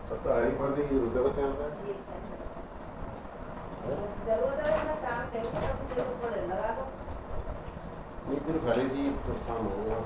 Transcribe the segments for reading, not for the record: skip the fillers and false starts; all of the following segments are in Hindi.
आता हरिपर्दी हृदय नहीं सिर्फ हरे जी प्रस्थान होगा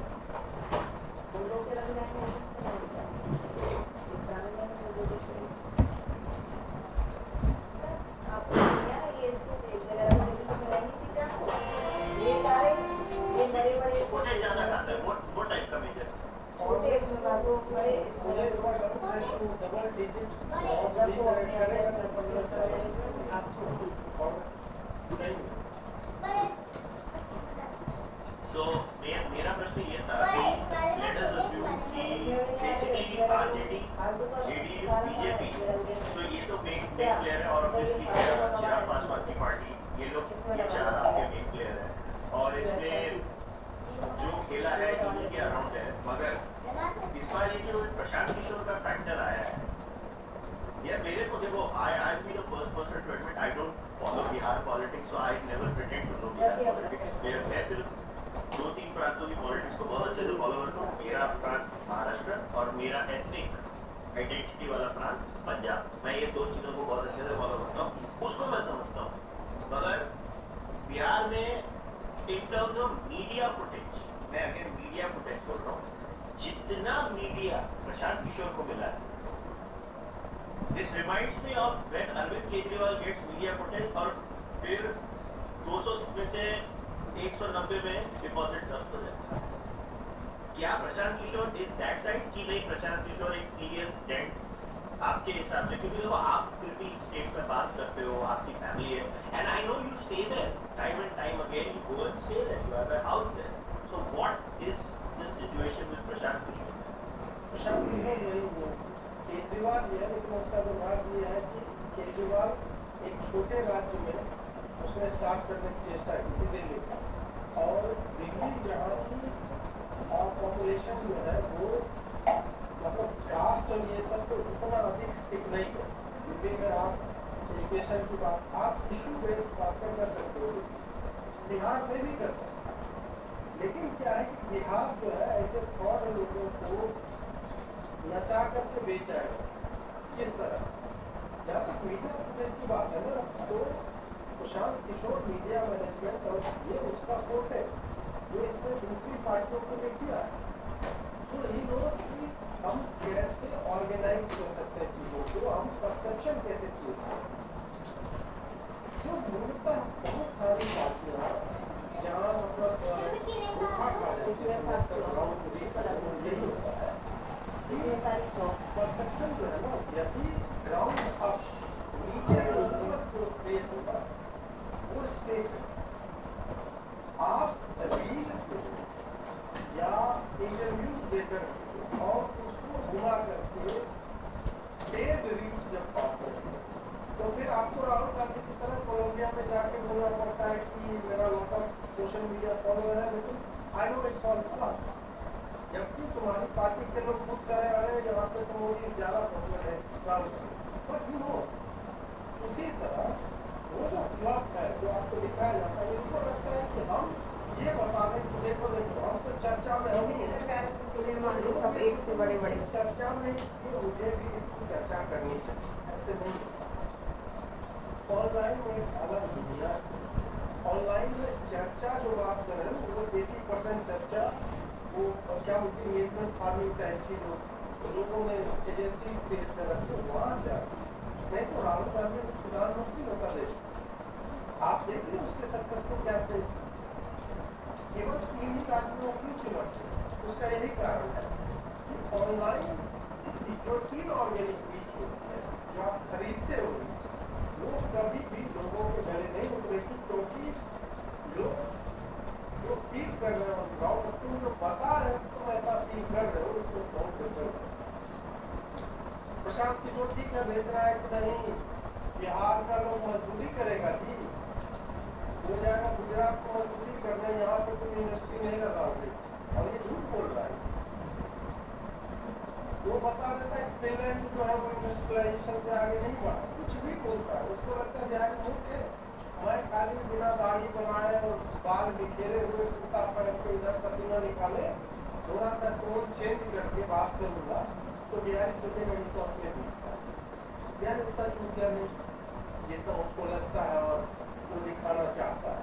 So मेरा प्रश्न ये था कि let us assume कि basically RJD, JDU, BJP, तो ये तो मेन प्लेयर है और obviously चिराग पासवान की पार्टी ये लोग ये चार आपके मेन प्लेयर है और इसमें जो खेला है इन्हीं के अराउंड है मगर इस बार ये जो प्रशांत किशोर का फैक्टर आया है यार मेरे को देखो I be the first person to admit I don't follow Bihar politics so I never pretend to know Bihar politics मैं सिर्फ दो तीन प्रांतों की पॉलिटिक्स को बहुत अच्छे से फॉलो करता हूँ मेरा प्रांत महाराष्ट्र और मेरा एथनिक आइडेंटिटी वाला प्रांत पंजाब मैं ये दो चीज़ों को बहुत अच्छे से फॉलो करता हूँ उसको मैं समझता हूँ मगर बिहार में in terms of media footage मैं अगेन मीडिया फुटेज बोल रहा हूँ जितना मीडिया प्रशांत किशोर को मिला है this reminds me of when Arvind Kejriwal gets media footage और फिर 200 में से 190 में डिपॉजिट जब्त हो जाता है क्या Prashant Kishor is that side कि नहीं प्रशांत किशोर एक सीरियस डेंट आपके हिसाब से क्योंकि देखो आप फिर भी स्टेट में बात करते हो आपकी फैमिली है and I know you stay there time and time again you go and stay there you have a house there so what is the situation with Prashant Kishor Kejriwal ये है लेकिन उसका जो बात ये है कि केजरीवाल एक छोटे राज्य में उसने स्टार्ट करने की चेष्टा की थी दिल्ली का और दिल्ली जहाँ की पॉपुलेशन जो है वो मतलब कास्ट और ये सब तो उतना अधिक स्टिक नहीं है दिल्ली में आप एजुकेशन की बात आप इशू बेस्ड बातें कर सकते हो बिहार में भी कर सकते हो लेकिन क्या है कि बिहार जो है ऐसे फ्रॉड लोगों को नचा करके बेचा है किस तरह जहाँ तक मीडिया फुटेज की बात है ना तो प्रशांत किशोर मीडिया मैनेजमेंट और ये उसका कोर्ट है जो इसने दूसरी पार्टियों को नहीं किया है सो ही नोस कि हम कैसे ऑर्गेनाइज कर सकते हैं चीज़ों को हम परसेप्शन कैसे किए जो मूलतः बहुत सारी पार्टियाँ जहाँ मतलब धोखा खा जाती है यही होता है परसेप्शन जो है ना यदि ग्राउंड अप नीचे से ऊपर जो क्रिएट होता है वो स्टेट आप रील या इंटरव्यूज देकर और उसको बुला करके पेड रीच जब पाते हैं तो फिर आपको राहुल गांधी की तरह कोलंबिया में जाके बोलना पड़ता है कि मेरा lot of social media follower है लेकिन I know it's all flop जबकि तुम्हारी पार्टी के लोग खुद करे अरे यहाँ पे तो मोदी ज्यादा पॉपुलर है बट यू नो उसी तरह वो जो फ्लॉप है जो आपको दिखाया जाता है उनको लगता है कि हम ये बता दें कि देखो हम तो चर्चा में हम ही हैं सब एक से बड़े बड़े चर्चा में इसलिए मुझे भी इसकी चर्चा करनी चाहिए ऐसे नहीं ऑनलाइन में एक अलग दुनिया ऑनलाइन में चर्चा जो बात कर रहे हैं वो 80% चर्चा वो क्या होती है एंगेजमेंट फार्मिंग टाइप की जो लोगों ने एजेंसी क्रिएट कर रखी है वहाँ से आती नहीं तो राहुल गांधी प्रधानमंत्री होता देश आप देख रहे उसके सक्सेसफुल कैंपेन्स केवल 3 ही राज्यों क्यों सिमट उसका यही कारण है कि ऑनलाइन जो इनऑर्गेनिक रीच होती है जो आप खरीदते हो वो कभी भी लोगों के गले नहीं उतरेगी क्योंकि लोग जो फील कर रहे हो गाँव तुम जो बता रहे हो तुम ऐसा फील कर रहे हो उसको बहुत बेहतर प्रशांत किशोर ठीक है बेच रहा है कि नहीं बिहार का लोग मजदूरी करेगा जी हो जाएगा गुजरात को मजदूरी करने यहाँ पे कोई इंडस्ट्री नहीं लगाओगे और ये झूठ बोल रहा है वो बता देता है फिनलैंड जो है वो इंडस्ट्रियलाइजेशन से आगे नहीं बढ़ा कुछ भी बोलता है उसको लगता है बिहार मुल्क है मैं खाली बिना दाढ़ी बनाए और बाल बिखेरे हुए कुर्ता पहन के इधर पसीना निकाले थोड़ा सा टोन चेंज करके बात करूंगा तो बिहारी सोचेगा ये तो अपने बीच का बिहारी उतना चूक गया नहीं जितना उसको लगता है और वो दिखाना चाहता है।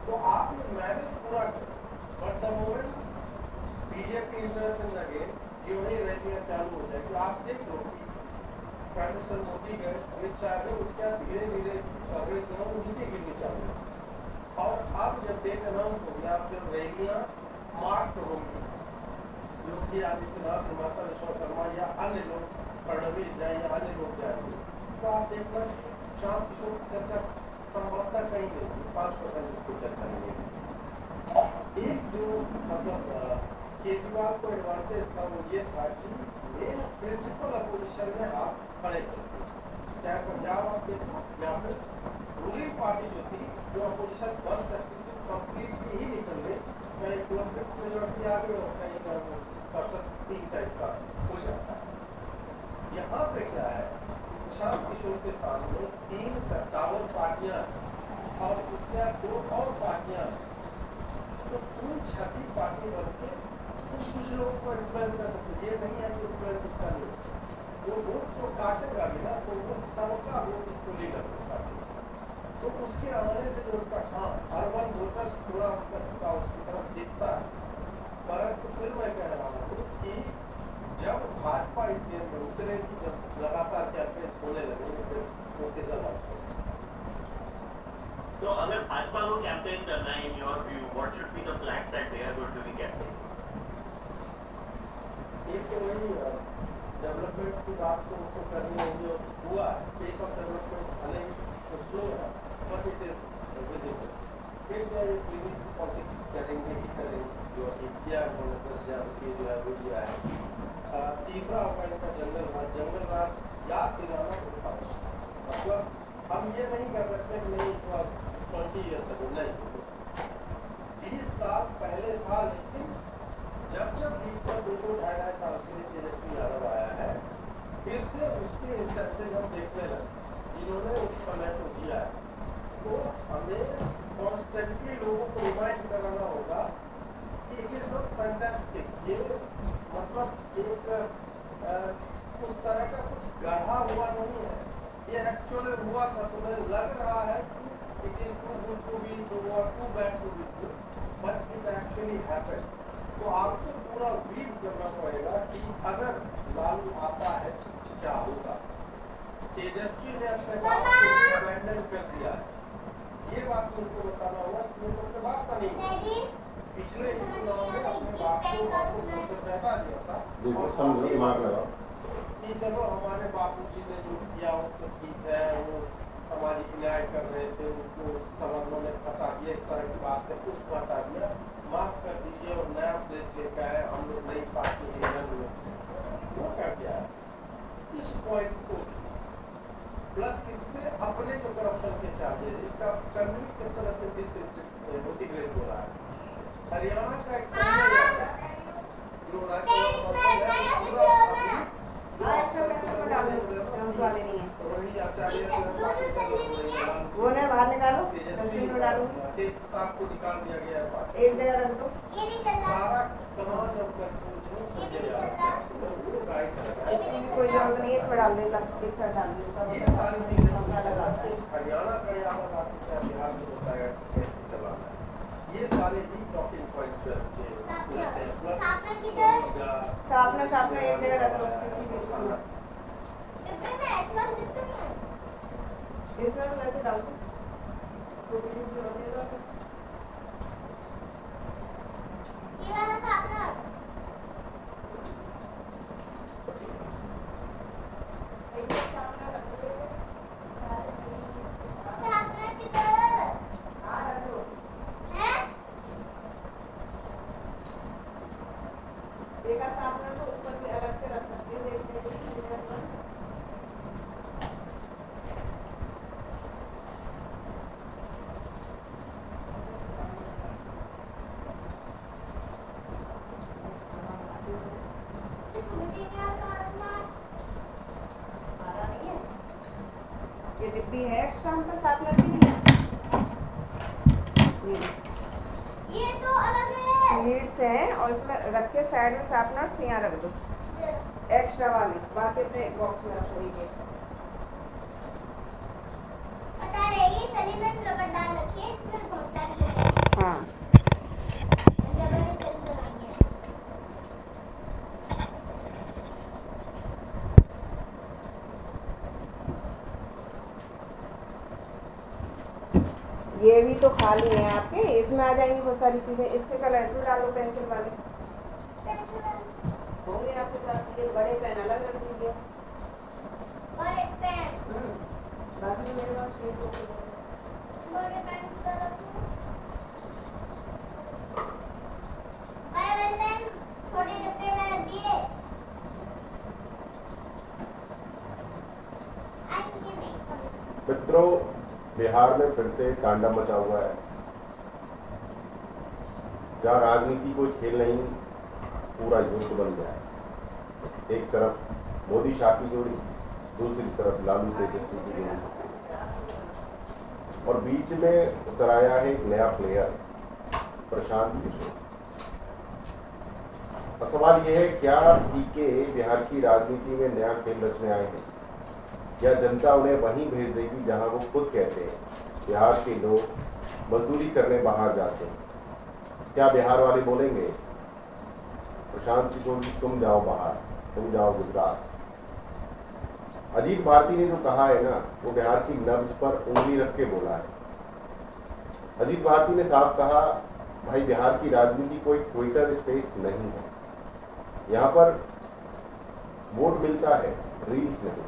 तो आप ये मैनेज पूरा करें, but the moment BJP interest लगे जो ही रैलियां चालू हो जाएगी आप देख लो कि प्राइम मिनिस्टर मोदी गए, अमित शाह गए, उसके बाद धीरे धीरे कवरेज जो है वो नीचे गिरनी चालू है। और अब जब डेट अनाउंस होगी आप जब रैलियां मार्च होंगी योगी आदित्यनाथ हिमाचल विश्व शर्मा या अन्य लोग फडणवीस जाए या अन्य लोग जाएंगे तो आप देखना शाम किशोर की चर्चा संभवतः कहीं नहीं 5% की चर्चा नहीं। एक जो मतलब केजरीवाल को एडवांटेज था वो ये था कि मेन प्रिंसिपल अपोजिशन में आप खड़े करते चाहे पंजाब आप देखो या फिर रूलिंग पार्टी जो थी जो अपोजिशन बन सकती थी कंप्लीटली ही निकल गई कहीं कॉन्फ्लिक्ट मेजोरिटी आ गई और कहीं 67 टाइप का हो जाता है। यहाँ पे क्या है प्रशांत किशोर के सामने 3 सत्तावन पार्टियां और उसके बाद 2 और पार्टियां तो कुल 36 पार्टी बनके कुछ लोगों को इन्फ्लुएंस कर सकते ये नहीं है कि इन्फ्लुएंस उसका नहीं वो वोट को काटेगा भी ना तो वो सबका वोट इक्वली लगता तो उसके आने से जो उसका हाँ अर्बन वोटर्स थोड़ा उसकी तरफ दिखता है। परंतु फिर मैं कह रहा हूँ कि जब भाजपा इस गेम में उतरेगी जब लगातार कैंपेन होने लगेंगे फिर वो फिसल आते तो अगर भाजपा को कैंपेन करना है in your view what should be the flags that they are going to be campaign एक तो वही डेवलपमेंट की बात तो उनको करनी होगी और हुआ पेस ऑफ डेवलपमेंट भले ही स्लो है बट इट इज विजिबल। फिर जो है पीवीसी पॉलिटिक्स करेंगे ही करेंगे जो किया उन्होंने 10,000 की जो है वो दिया है। तीसरा होगा इनका जंगल राज याद दिलाना होता है मतलब हम ये नहीं कह सकते कि नहीं इट वॉज 20 ईयर्स अगो नहीं 20 साल पहले था लेकिन जब बीच पर 2-2-2.5 साल से तेजस्वी यादव आया है फिर से उसके इंस्टेंसेज हम देखने लगे जिन्होंने उस समय को जिया है तो हमें कॉन्स्टेंटली लोगों को रिमाइंड कराना होगा कि इट इज नॉट फैंटास्टिक ये मतलब एक उस तरह का कुछ गढ़ा हुआ नहीं है ये एक्चुअली हुआ था तुम्हें लग रहा है कि it is too good to be true और too bad to be true but it actually happened. तो आपको पूरा रीड करना पड़ेगा कि अगर लालू आता है तो क्या होगा। तेजस्वी ने अपने बाप को अबैंडन कर दिया है ये बात उनको बताना होगा कि उनको अपने बाप का नहीं पिछले ही चुनाव में अपने बाप को हटा दिया था कि चलो हमारे बापूजी ने जो किया उसको ठीक है वो सामाजिक न्याय कर रहे थे उनको समझने में फंसा दिया इस तरह की बात करके उसको हटा दिया माफ कर दीजिए और नया स्लेट लेकर आए हम लोग नई पार्टी वो कर दिया इस पॉइंट को प्लस इसमें अपने जो करप्शन के चार्जेस इसका कम्युनिटी किस तरह से डिसमोटिवेट हो रहा है। हरियाणा का एक जो रोहिणी आचार्य वो ने बाहर निकालो डस्टबिन में डालो आपको निकाल दिया गया है एक जगह रख दो सारा कमाल जब इसकी भी कोई जरूरत नहीं है इसमें डाल दे प्लास्टिक से डाल दे ये सारी चीजें हरियाणा का यहाँ का बिहार में होता है कैसे चलाना है ये सारे ही टॉकिंग पॉइंट्स साफ एक जगह रख दो किसी भी इसमें तो वैसे डाल दो ये डिब्बी है शाम का साफ लगी नहीं है ये तो अलग है से हैं और इसमें रख के साइड में शार्पनर यहाँ रख दो एक्स्ट्रा वाली, बाकी अपने बॉक्स में रखो ये। बता रही सलीमन रबर डाल रखिए इसमें बहुत सारे हाँ रबर के पेन लगाएंगे। ये भी तो खाली है आपके, इसमें आ जाएंगी बहुत सारी चीजें। इसके कलर इसमें डालो पेंसिल वाले होंगे आपके पास, ये बड़े पेन अलग रख दीजिए। और एक पेन बाकी मेरे पास ये दो पेन हैं। बड़े पेन का रखूं बड़े पेन छोटे डब्बे में रख दिए आएंगे नहीं। मित्रों, बिहार में फिर से तांडव मचा हुआ है, जहाँ राजनीति कोई खेल नहीं, पूरा युद्ध बन गया है। एक तरफ मोदी शाह की जोड़ी, दूसरी तरफ लालू तेजस्वी की जोड़ी, और बीच में उतर आया है एक नया प्लेयर प्रशांत किशोर। अब सवाल यह है, क्या पीके बिहार की राजनीति में नया खेल रचने आए हैं, या जनता उन्हें वहीं भेज देगी जहां वो खुद कहते हैं बिहार के लोग मजदूरी करने बाहर जाते हैं? क्या बिहार वाले बोलेंगे प्रशांत किशोर जी तुम जाओ बाहर, तुम जाओ गुजरात? अजीत भारती ने जो कहा है ना, वो बिहार की नब्ज पर उंगली रख के बोला है। अजीत भारती ने साफ कहा, भाई बिहार की राजनीति कोई ट्विटर स्पेस नहीं है, यहाँ पर वोट मिलता है, रील्स नहीं।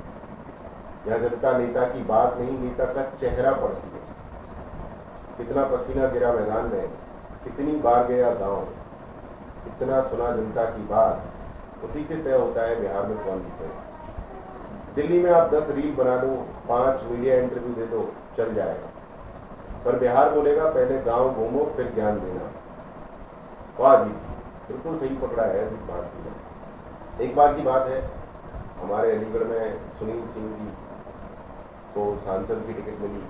यहाँ जनता नेता की बात नहीं, नेता का चेहरा पड़ती है। कितना पसीना गिरा मैदान में, कितनी बार गया गांव, कितना सुना जनता की बात, उसी से तय होता है बिहार में कौन जीतेगा। दिल्ली में आप 10 रील बना दो, 5 मीडिया इंटरव्यू दे दो, चल जाएगा, पर बिहार बोलेगा पहले गांव घूमो फिर ज्ञान देना। वाह जी, बिल्कुल सही पकड़ा है अजीत भारती ने। एक बार की बात है, हमारे अलीगढ़ में सुनील सिंह जी को सांसद की टिकट मिली,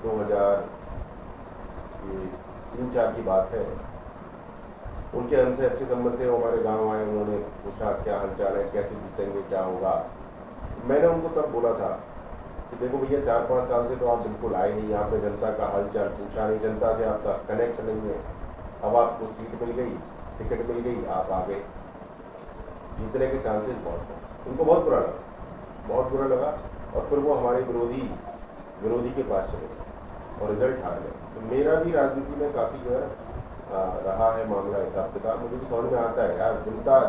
2003-4 की बात है। उनके हमसे अच्छे संबंध थे, वो हमारे गांव आए, उन्होंने पूछा क्या हालचाल है, कैसे जीतेंगे, क्या होगा। मैंने उनको तब बोला था कि देखो भैया, 4-5 साल से तो आप बिल्कुल आए नहीं, आपने जनता का हालचाल पूछा नहीं, जनता से आपका कनेक्ट नहीं है। अब आपको सीट मिल गई, टिकट मिल गई, आप आ गए, जीतने के चांसेस बहुत हैं। उनको बहुत बुरा लगा, बहुत बुरा लगा, और फिर वो हमारे विरोधी के पास चले गए और रिजल्ट हार गए। तो मेरा भी राजनीति में काफ़ी जो है रहा है मामला, हिसाब किताब मुझे भी समझ में आता है यार।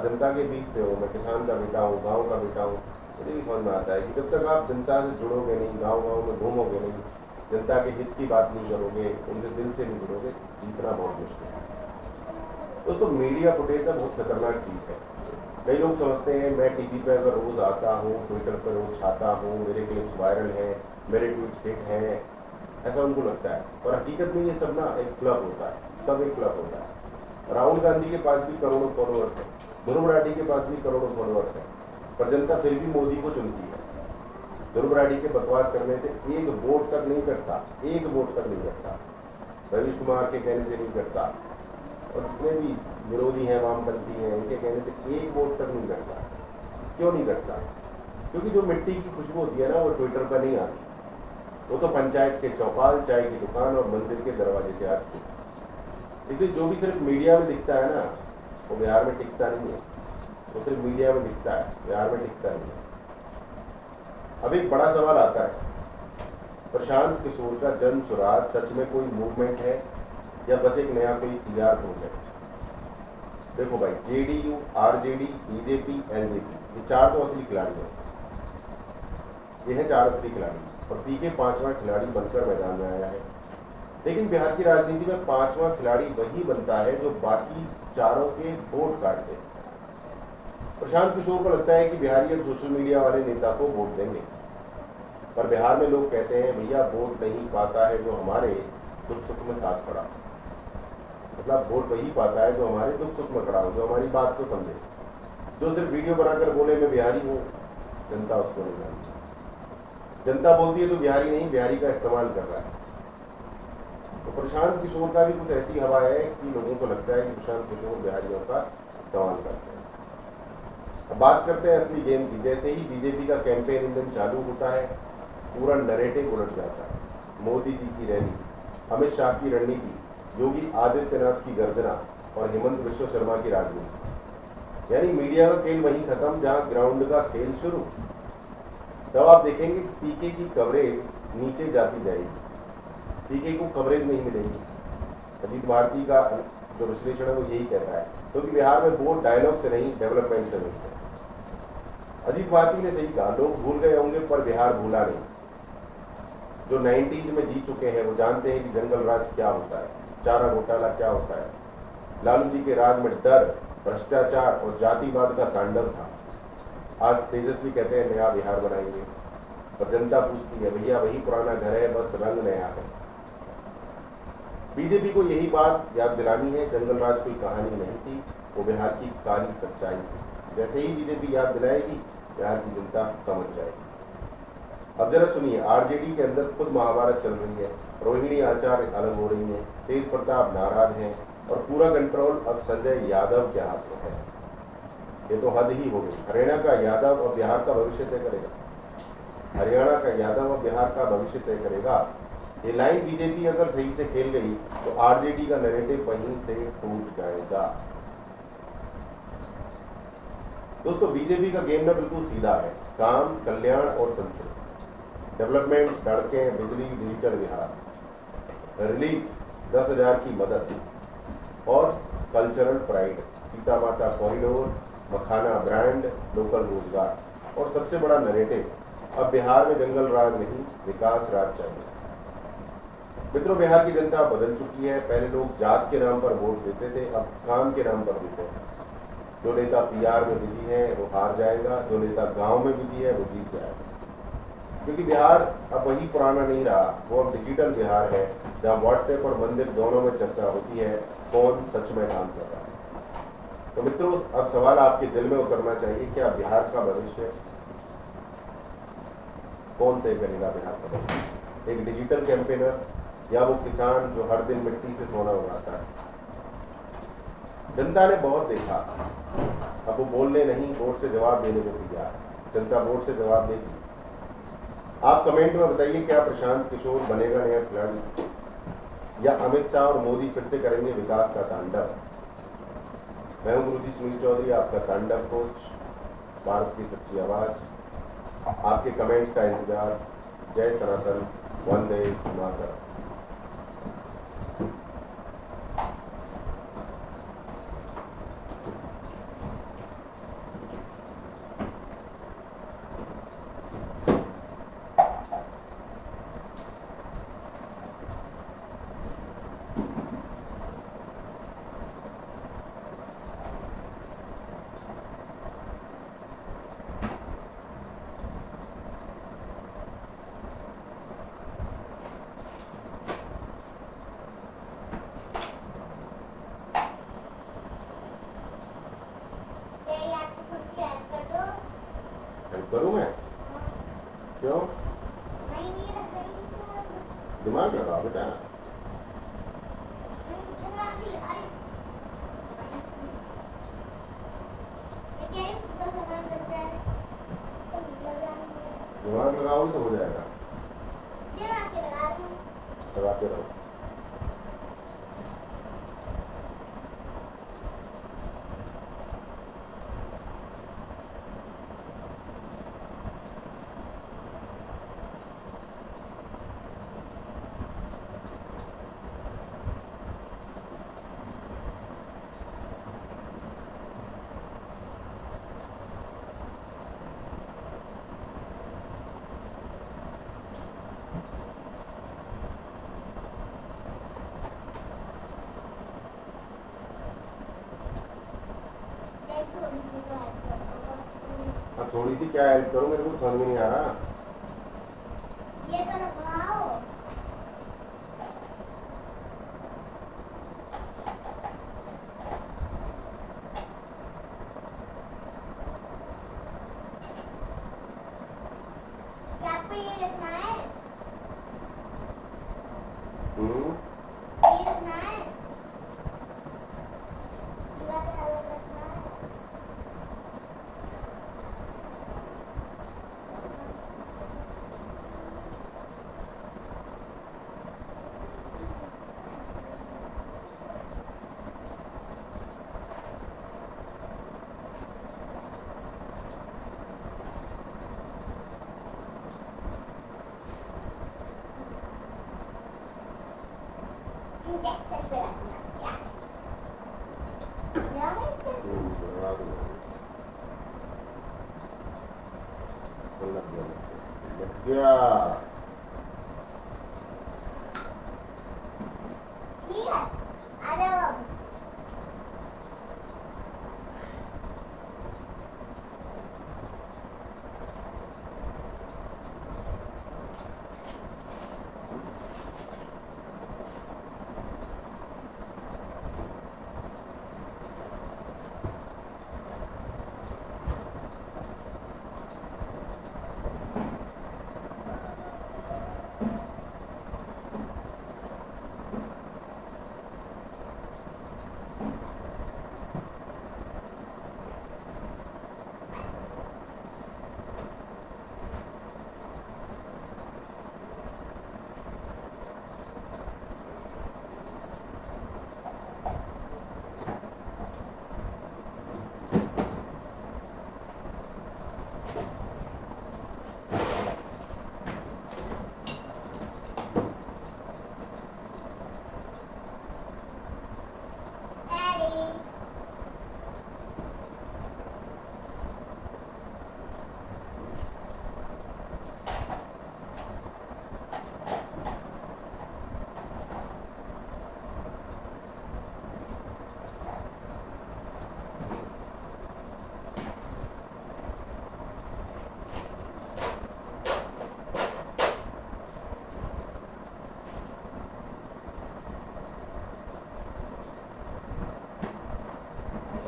जनता के बीच से हूँ मैं, किसान का बेटा हूँ, गाँव का बेटा हूँ, मुझे भी समझ में आता है कि जब तक आप जनता से जुड़ोगे नहीं, गाँव में घूमोगे नहीं, जनता के हित की बात नहीं करोगे, उनसे दिल से नहीं जुड़ोगे, जीतना बहुत मुश्किल है। दोस्तों, मीडिया फुटेज ना बहुत खतरनाक चीज़ है। कई लोग समझते हैं मैं टीवी पर अगर रोज़ आता हूँ, ट्विटर पर रोज़ छाता हूँ, मेरे क्लिप्स वायरल हैं, मेरे ट्वीट्स हिट हैं, ऐसा उनको लगता है। पर हकीकत में ये सब ना एक क्लब होता है, सब एक क्लब होता है। राहुल गांधी के पास भी करोड़ों फॉलोअर्स हैं, ध्रुव राठी के पास भी करोड़ों फॉलोअर्स हैं, पर जनता फिर भी मोदी को चुनती है। ध्रुव राठी के बकवास करने से एक वोट तक नहीं कटता, एक वोट तक नहीं कटता। रवीश कुमार के कहने से नहीं कटता, और जितने भी विरोधी हैं, वामपंथी हैं, इनके कहने से एक वोट तक नहीं कटता। क्यों नहीं कटता? क्योंकि जो मिट्टी की खुशबू होती है ना, वो ट्विटर पर नहीं आती, वो तो पंचायत के चौपाल, चाय की दुकान और मंदिर के दरवाजे से आती है। इसलिए जो भी सिर्फ मीडिया में दिखता है ना, वो बिहार में टिकता नहीं है। वो सिर्फ मीडिया में दिखता है, बिहार में टिकता नहीं है। अब एक बड़ा सवाल आता है, प्रशांत किशोर का जन्म सुराग सच में कोई मूवमेंट है या बस एक नया कोई PR प्रोजेक्ट? देखो भाई, JDU, RJD, BJP, LJP, ये 4 तो असली खिलाड़ी हैं। ये हैं 4 असली खिलाड़ी, और पीके 5वां खिलाड़ी बनकर मैदान में आया है। लेकिन बिहार की राजनीति में 5वां खिलाड़ी वही बनता है जो बाकी चारों के वोट काट दे। प्रशांत किशोर को लगता है कि बिहारी अब सोशल मीडिया वाले नेता को वोट देंगे, पर बिहार में लोग कहते हैं भैया वोट नहीं पाता है जो हमारे दुख सुख में साथ खड़ा। मतलब वोट वही पाता है जो हमारे दुख सुख में खड़ा हो, जो हमारी बात को समझे। जो सिर्फ वीडियो बनाकर बोले मैं बिहारी हूँ, जनता उसको नहीं जानती। जनता बोलती है तो बिहारी नहीं, बिहारी का इस्तेमाल कर रहा है। तो प्रशांत किशोर का भी कुछ ऐसी हवा है कि लोगों को लगता है कि प्रशांत किशोर बिहारियों का इस्तेमाल करते हैं। अब बात करते हैं असली गेम की। जैसे ही बीजेपी का कैंपेन इंजन चालू होता है, पूरा नैरेटिव उलट जाता है। मोदी जी की रैली, अमित शाह की रणनीति, योगी आदित्यनाथ की गर्जना और हेमंत विश्व शर्मा की राजनीति, यानी मीडिया का खेल वहीं खत्म जहां ग्राउंड का खेल शुरू। तब आप देखेंगे कि पीके की कवरेज नीचे जाती जाएगी, पीके को कवरेज नहीं मिलेगी। अजीत भारती का जो विश्लेषण है वो यही कहता है, क्योंकि बिहार में वोट डायलॉग से नहीं, डेवलपमेंट से मिलते हैं। अजीत भारती ने सही कहा, लोग भूल गए होंगे पर बिहार भूला नहीं। जो 90s में जी चुके हैं वो जानते हैं कि जंगल राज क्या होता है, चारा घोटाला क्या होता है। लालू जी के राज में डर, भ्रष्टाचार और जातिवाद का तांडव था। आज तेजस्वी कहते हैं नया बिहार बनाएंगे, पर जनता पूछती है भैया वही पुराना घर है, बस रंग नया है। बीजेपी को यही बात याद दिलानी है, जंगल राज कोई कहानी नहीं थी, वो बिहार की काली सच्चाई थी। जैसे ही बीजेपी याद दिलाएगी, बिहार की जनता समझ जाएगी। अब जरा सुनिए, आरजेडी के अंदर खुद महाभारत चल रही है। रोहिणी आचार्य अलग हो रही है, तेज प्रताप नाराज हैं और पूरा कंट्रोल अब संजय यादव के हाथ में है। ये तो हद ही हो गई। हरियाणा का यादव और बिहार का भविष्य तय करेगा। हरियाणा का यादव और बिहार का भविष्य तय करेगा। ये लाइन बीजेपी अगर सही से खेल गई तो आरजेडी का नैरेटिव वहीं से टूट जाएगा। दोस्तों, बीजेपी का गेम ना बिल्कुल सीधा है, काम, कल्याण और संतुलन, डेवलपमेंट, सड़कें, बिजली, डिजिटल बिहार, रिलीफ, 10,000 की मदद और कल्चरल प्राइड, सीता माता कॉरिडोर, मखाना ब्रांड, लोकल रोजगार और सबसे बड़ा नैरेटिव, अब बिहार में जंगल राज नहीं, विकास राज चाहिए। मित्रों, बिहार की जनता बदल चुकी है। पहले लोग जात के नाम पर वोट देते थे, अब काम के नाम पर देते हैं। जो नेता पीआर में बिजी है वो हार जाएगा, जो नेता गांव में बिजी है वो जीत जाएगा। क्योंकि बिहार अब वही पुराना नहीं रहा, वो अब डिजिटल बिहार है, जहाँ व्हाट्सएप और मंदिर दोनों में चर्चा होती है कौन सच में काम कर रहा है। तो मित्रों, अब सवाल आपके दिल में उतरना चाहिए, क्या बिहार का भविष्य कौन तय करेगा? बिहार का भविष्य एक डिजिटल कैंपेनर या वो किसान जो हर दिन मिट्टी से सोना उगाता है? जनता ने बहुत देखा, अब वो बोलने नहीं, वोट से जवाब देने को तैयार। जनता वोट से जवाब देगी। आप कमेंट में बताइए, क्या प्रशांत किशोर बनेगा नया खिलाड़ी या अमित शाह और मोदी फिर से करेंगे विकास का तांडव? मैं हूं गुरुजी सुनील चौधरी, आपका तांडव कोच, भारत की सच्ची आवाज। आपके कमेंट्स का इंतजार। जय सनातन, वंदे मातरम। करूँ मैं? क्यों? दिमाग लगाओ बेटा। दिमाग लगाओगे तो हो जाएगा। लगाते रहो। हाँ, थोड़ी सी क्या हेल्प करूँ, मेरे को समझ में नहीं आ रहा। ये तो लगाओ। क्या आपको ये रखना है? बता दूंगा। लग गया। ठीक है, आ जाओ अब। डैडी,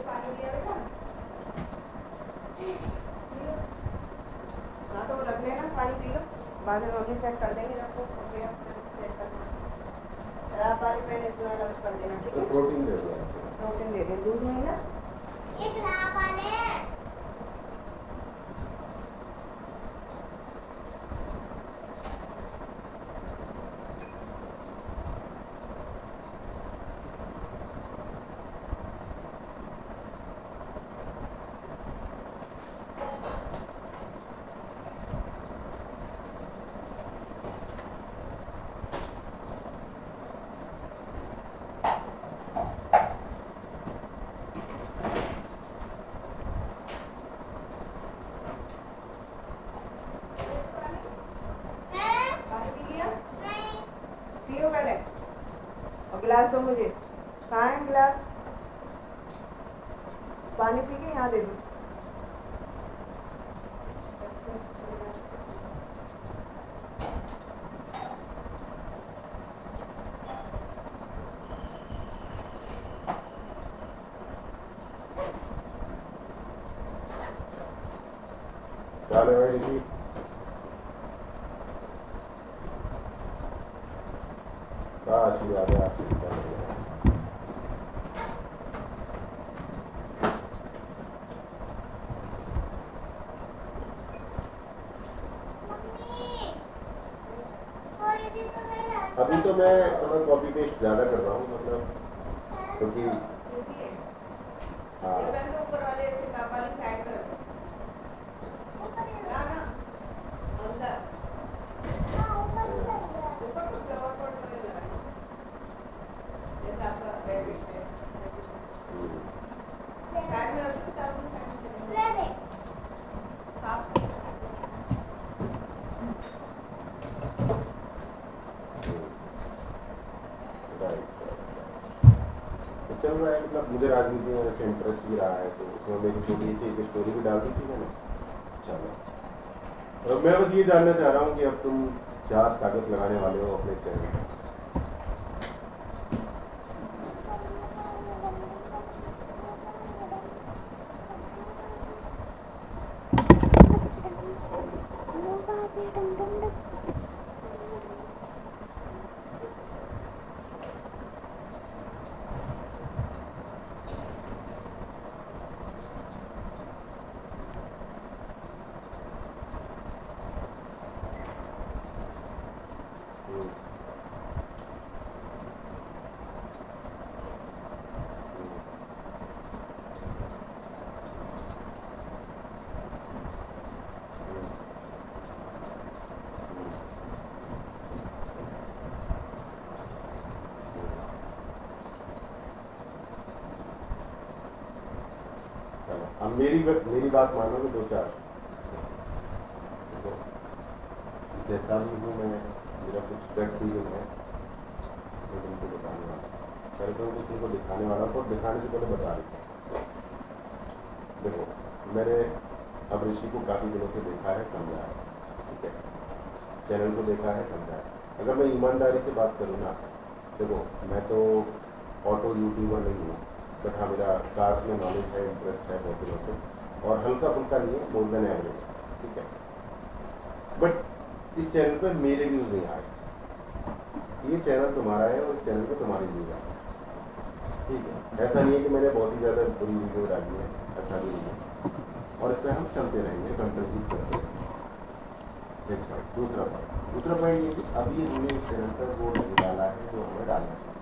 पानी लिया बेटा? हाँ तो वो रख लेना, पानी पी लो, बाद में मम्मी सेट कर देंगे आपको, कपड़े अपने सेट करना। खराब वाली पहले इसमें अलग कर देना, ठीक है? प्रोटीन दे दो। प्रोटीन दे दें, दूध में ना। ये खराब वाले हैं। हैं? पानी पी लिया? नहीं, पियो पहले, और गिलास दो मुझे। कहाँ है गिलास? पानी पी के यहाँ दे दो। क्या ले भाई जी? आशीर्वाद है आपसे। मम्मी, थोड़ी देर तो मैं यार- अभी तो मैं थोड़ा कॉपी पेस्ट ज़्यादा कर रहा हूँ, मतलब क्योंकि हाँ ये पहन दो, ऊपर वाले किताब वाली साइड में रखो। ऊपर ही ना ना, अंदर हाँ, ऊपर ही रहेगा। ऊपर तो फ्लावर पॉट में लगाना, जैसे आपका बेबी है साइड में रखो, किताब की साइड में ले ले। साफ। तो चल रहा है, मतलब मुझे राजनीति में वैसे इंटरेस्ट भी रहा है, तो उसमें मेरी छोटी सी एक स्टोरी भी डाल दी थी मैंने। चलो, मैं बस ये जानना चाह रहा हूँ कि अब तुम क्या ताकत लगाने वाले हो अपने चैनल में। अब मेरी बात मानोगे 2-4 देखो, जैसा भी हूँ मैं, मेरा कुछ गट फीलिंग है, मैं तुमको बताने वाला पहले तो तुमको दिखाने वाला हूँ, तो दिखाने से पहले बता देता हूँ। देखो, मैंने अब ऋषि को काफ़ी दिनों से देखा है, समझा है, ठीक है, चैनल को देखा है, समझा है। अगर मैं ईमानदारी से बात करूँ ना, देखो मैं तो ऑटो यूट्यूबर नहीं हूँ, बट हाँ मेरा कार्स में नॉलेज है, इंटरेस्ट है बहुत दिनों से, और हल्का फुल्का नहीं है, मोर देन एवरेज, ठीक है। बट इस चैनल पर मेरे व्यूज़ नहीं आए, ये चैनल तुम्हारा है और इस चैनल पर तुम्हारी व्यूज़ आए, ठीक है। ऐसा नहीं है कि मैंने बहुत ही ज़्यादा बुरी वीडियो डाली है, ऐसा भी नहीं है, और इस पर हम चलते रहेंगे, कंट्रीब्यूट करते रहेंगे। एक पॉइंट। दूसरा पॉइंट ये कि अभी हमने इस चैनल पर वो नहीं डाला है जो हमें डालना चाहिए।